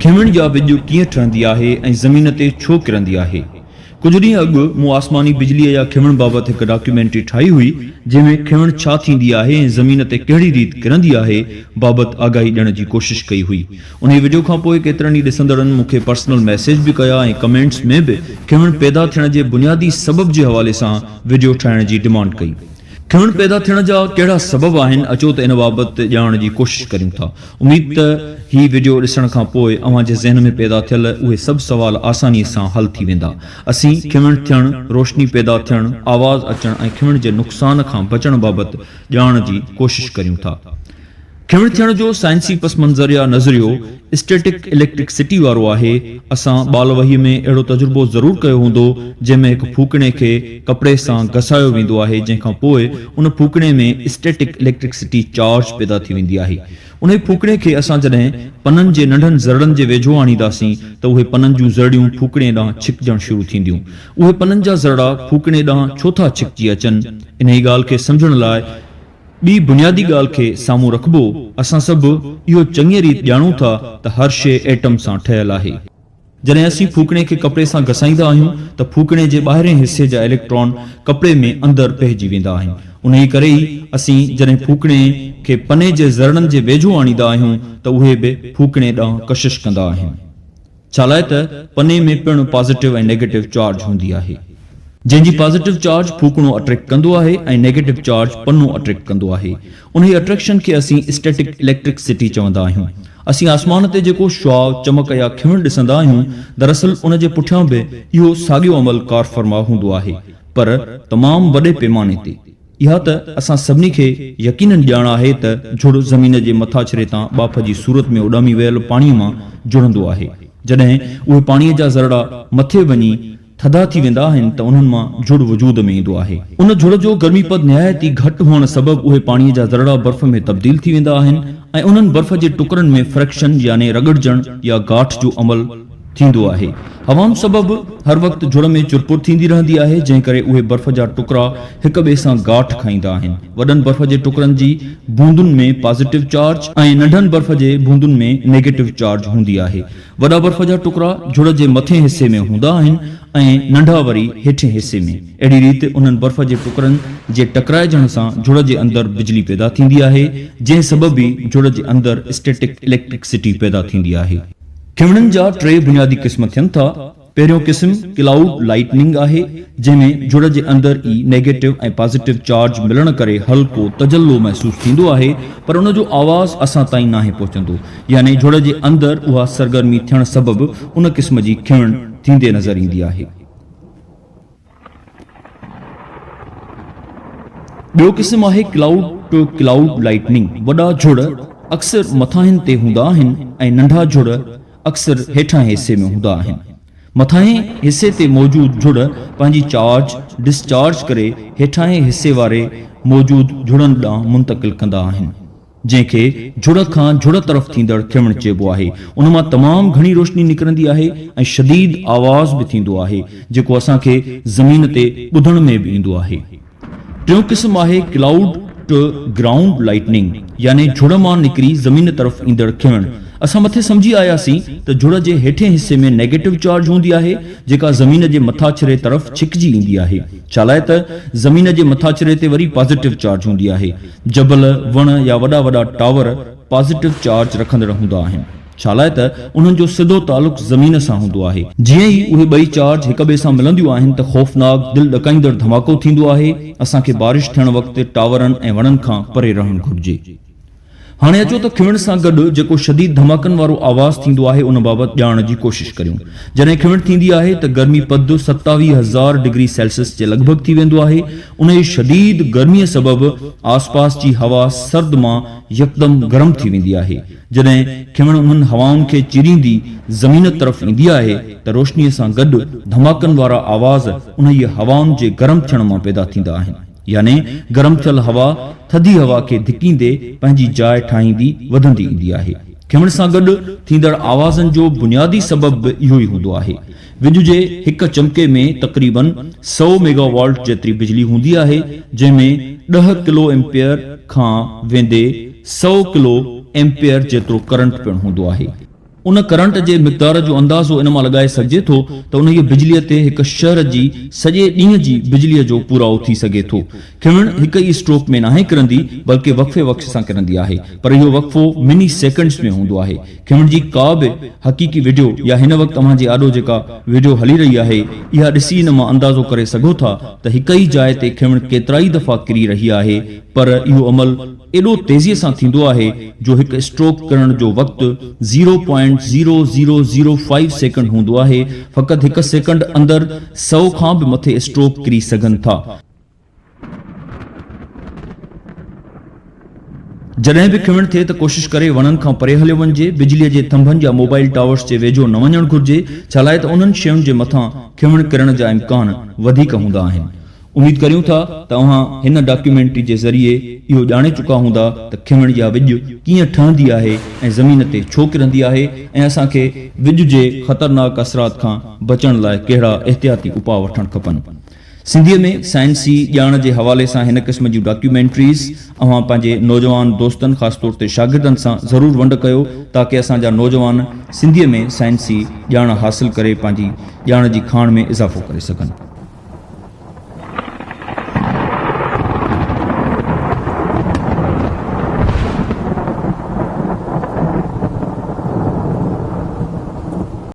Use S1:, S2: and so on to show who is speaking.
S1: खिमण या बिजली कीअं ठहंदी आहे ऐं ज़मीन ते छो किरंदी आहे। कुझु ॾींहं अॻु मूं आसमानी बिजलीअ या खिमण बाबति हिकु डॉक्यूमेंट्री ठाही हुई, जंहिंमें खिमण छा थींदी आहे ऐं ज़मीन ते कहिड़ी रीति किरंदी आहे बाबति आगाही ॾियण जी कोशिश कई हुई। उन वीडियो खां पोइ केतिरनि ई ॾिसंदड़नि मूंखे पर्सनल मैसेज बि कया ऐं कमेंट्स में बि खिमण पैदा थियण जे बुनियादी सबब जे हवाले सां वीडियो ठाहिण जी डिमांड कई। खिमण पैदा थियण जा कहिड़ा सबब आहिनि, अचो त इन बाबति ॼाणण जी कोशिश करियूं था। उमीद त ही वीडियो ॾिसण खां पोइ अव्हां जे ज़हन में पैदा थियल उहे सभु सवाल आसानीअ सां हल थी वेंदा। असीं खिमण थियण, रोशनी पैदा थियण, आवाज़ अचण ऐं खिमण जे नुक़सान खां बचण बाबति ॼाणण जी कोशिश करियूं था। खिमण थियण जो साइंसी पस मंज़र या नज़रियो स्टैटिक इलेक्ट्रिसिटी वारो आहे। असां बाल वहीअ में अहिड़ो तजुर्बो ज़रूरु कयो हूंदो, जंहिंमें हिकु फूकणे खे कपिड़े सां घसायो वेंदो आहे, जंहिंखां पोइ उन फूकणे में स्टैटिक इलेक्ट्रिसिटी चार्ज पैदा थी वेंदी आहे। उन फूकणे खे असां जॾहिं पननि जे नंढनि ज़रड़नि जे वेझो आणींदासीं त उहे पननि जूं ज़रड़ियूं फूकणे ॾांहुं छिकजण शुरू थींदियूं। उहे पननि जा ज़रड़ा फूकणे ॾांहुं छो था छिकजी अचनि, इन ई ॻाल्हि खे सम्झण लाइ ॿी बुनियादी ॻाल्हि खे साम्हूं रखबो। असां सभु इहो चङी रीति ॼाणूं था त हर शइ एटम सां ठहियल आहे। जॾहिं असीं फूकणे खे कपिड़े सां घसाईंदा आहियूं त फूकणे जे ॿाहिरें हिसे जा इलेक्ट्रॉन कपिड़े में अंदरि पइजी वेंदा आहिनि। उन ई करे ई असीं जॾहिं फूकणे खे पने जे ज़रड़नि जे वेझो आणींदा आहियूं त उहे बि फूकणे ॾांहुं कशिश कंदा आहिनि। छालाए त पने में पिणु पॉज़िटिव ऐं नेगेटिव चार्ज हूंदी आहे, जंहिंजी पॉज़िटिव चार्ज फूकणो अट्रैक्ट कंदो आहे ऐं नेगेटिव चार्ज पन्नो अट्रैक्ट कंदो आहे। उन ई अट्रैक्शन खे असीं स्टैटिक इलेक्ट्रिसिटी चवंदा आहियूं। असीं आसमान ते जेको शुआव, चमक या खिमण ॾिसंदा आहियूं, दरअसल उन जे पुठियां बि इहो साॻियो अमल कार फरमा हूंदो आहे, पर तमामु वॾे पैमाने ते। इहा त असां सभिनी खे यकीनन ॼाण आहे त झुड़ ज़मीन जे मथाछिरे तां बाफ़ जी सूरत में उॾामी वियल पाणीअ मां जुड़ंदो आहे। जॾहिं उहे पाणीअ जा ज़रड़ा मथे वञी थधा थी वेंदा आहिनि त उन्हनि मां झुड़ वजूद में ईंदो आहे। उन झुड़ जो गर्मीपद निहायती घटि हुअण सबबु उहे पाणीअ जा ज़रड़ा बर्फ़ में तब्दील थी वेंदा आहिनि ऐं उन्हनि बर्फ़ जे टुकड़नि में फ्रैक्शन यानी रगड़जण या गांठ जो अमल थींदो आहे। हवाउनि सबबु हर वक़्तु झुड़ में चुरपुर थींदी रहंदी आहे, जंहिं करे उहे बर्फ़ जा टुकड़ा हिक ॿिए सां गांठ खाईंदा आहिनि। वॾनि बर्फ़ जे टुकड़नि जी बूंदुनि में पॉज़िटिव चार्ज ऐं नंढनि बर्फ़ जे बूंदुनि में नेगेटिव चार्ज हूंदी आहे। वॾा बर्फ़ जा टुकड़ा झुड़ जे मथे हिसे में हूंदा आहिनि ऐं नंढा वरी हेठें हिसे में। अहिड़ी रीति उन्हनि बर्फ़ जे टुकड़नि जे टकराइजण सां झुड़ जे अंदरि बिजली पैदा थींदी आहे, जंहिं सबबु ई झुड़ जे अंदरि स्टैटिक इलेक्ट्रिसिटी पैदा थींदी आहे। खिमणनि जा टे बुनियादी क़िस्म थियनि था। पहिरियों क़िस्म क्लाउड लाइटनिंग आहे, जंहिंमें झुड़ जे अंदरि ई नेगेटिव ऐं पॉज़िटिव चार्ज मिलण करे हल्को तजल्लो महसूस थींदो आहे, पर उन जो आवाज़ असां ताईं नाहे पहुचंदो, यानी झुड़ जे अंदरि उहा सरगर्मी थियण सबबु उन क़िस्म जी खिमण थींदे नज़र ईंदी आहे। ॿियो क़िस्म आहे क्लाउड टू क्लाउड लाइटनिंग। वॾा झुड़ अक्सर मथाहिनि ते हूंदा आहिनि ऐं नंढा झुड़ अक्सर हेठां हिसे में हूंदा आहिनि। मथाहें हिसे ते मौजूद झुड़ पंहिंजी चार्ज डिस्चार्ज करे हेठां हिसे वारे मौजूद झुड़नि ॾांहुं मुंतक़िल कंदा आहिनि, जंहिंखे झुड़ खां झुड़ तरफ़ थींदड़ खिमण चइबो आहे। उन मां तमामु घणी रोशनी निकिरंदी आहे ऐं शदीद आवाज़ बि थींदो आहे, जेको असांखे ज़मीन ते ॿुधण में बि ईंदो आहे। टियों क़िस्म आहे क्लाउड टू ग्राउंड लाइटनिंग, यानी झुड़ मां निकिरी ज़मीन तरफ़ ईंदड़ खिमण। असां मथे सम्झी आयासीं त झुड़ जे हेठें हिसे में नेगेटिव चार्ज हूंदी आहे, जेका ज़मीन जे मथाछिरे तरफ़ छिकजी ईंदी आहे। छालाए त ज़मीन जे मथाछिरे ते वरी पॉज़िटिव चार्ज हूंदी आहे। जबल, वण या वॾा वॾा टावर पॉज़िटिव चार्ज रखंदड़ हूंदा आहिनि, छालाए त उन्हनि जो सिधो तालुक़ ज़मीन सां हूंदो आहे। जीअं ई उहे ॿई चार्ज हिक ॿिए सां मिलंदियूं आहिनि त ख़ौफ़नाक दिलि ॾकाईंदड़ धमाको थींदो आहे। असांखे बारिश थियण वक़्तु टावरनि ऐं वणनि खां परे रहणु घुर्जे। हाणे अचो त खिमण सां गॾु जेको शदीद धमाकनि वारो आवाज़ थींदो आहे उन बाबति ॼाणण जी कोशिश करियूं। जॾहिं खिमण थींदी आहे त गर्मी पद 27,000 डिग्री सेल्सियस जे लॻभॻि थी वेंदो आहे। उन जी शदीद गर्मीअ सबबु आसपास जी हवा सर्द मां यकदमि गरम थी वेंदी आहे। जॾहिं खिमण उन्हनि हवाउनि खे चीरींदी ज़मीन तरफ़ ईंदी आहे त रोशनीअ सां गॾु धमाकनि वारा आवाज़ उन ई हवाउनि जे गरम थियण मां पैदा थींदा आहिनि, यानी गरम थियल हवा थधी हवा खे धिकींदे पंहिंजी जाइ ठाहींदी वधंदी ईंदी आहे। खिमण सां गॾु थींदड़ आवाज़नि जो बुनियादी सबबु इहो ई हूंदो आहे। विञ जे हिक चमके में तक़रीबन 100 मेगावाट जेतिरी बिजली हूंदी आहे, जंहिंमें 10 किलो एम्पियर खां वेंदे 100 किलो एम्पियर जेतिरो करंट पिणु हूंदो आहे। उन करंट जे मिक़दार जो अंदाज़ो इन मां लगाए सघिजे थो त उन बिजलीअ ते हिक शहर जी सॼे ॾींहं जी बिजलीअ जो पूराओ थी सघे थो। खिमण हिक ई स्ट्रोक में नाहे किरंदी बल्कि वक़्फे वक़्त सां किरंदी आहे, पर इहो वक़्फो मिनी सेकंड्स में हूंदो आहे। खिमण जी का बि हक़ीक़ी वीडियो या हिन वक़्त तव्हां जे आॾो जेका वीडियो हली रही आहे इहा ॾिसी इन मां अंदाज़ो करे सघो था त हिक ई जाइ ते खिमण केतिराई दफ़ा किरी रही आहे, पर इहो अमल एॾो तेज़ीअ सां थींदो आहे जो हिक स्ट्रोक करण जो वक़्तु 0.0005 सेकंड हूंदो आहे। फ़क़ति हिक सेकंड अंदरि 100 खां बि मथे स्ट्रोक किरी सघनि था। जॾहिं बि खिमण थिए त कोशिश करे वणनि खां परे हलियो वञिजे, बिजलीअ जे थंभनि या मोबाइल टावर्स जे वेझो न वञणु घुर्जे, छालाए त उन्हनि शयुनि जे मथां खिमण किरण जा इम्कान वधीक हूंदा आहिनि। उम्मीद करियूं था तव्हां हिन डॉक्यूमेंट्री जे ज़रिए इहो ॼाणे चुका हूंदा त खिमण या विॼ कीअं ठहंदी आहे ऐं ज़मीन ते छो किरंदी आहे ऐं असांखे विॼ जे ख़तरनाक असरात खां बचण लाइ कहिड़ा एहतियाती उपाउ वठणु खपनि। सिंधीअ में साइंसी ॼाण जे हवाले सां हिन क़िस्म जूं डॉक्यूमेंट्रीज़ अव्हां पंहिंजे नौजवान दोस्तनि ख़ासि तौर ते शागिर्दनि सां ज़रूरु वंड कयो ताकी असांजा नौजवान सिंधीअ में साइंसी ॼाण हासिल करे पंहिंजी ॼाण जी खाण में इज़ाफ़ो करे सघनि।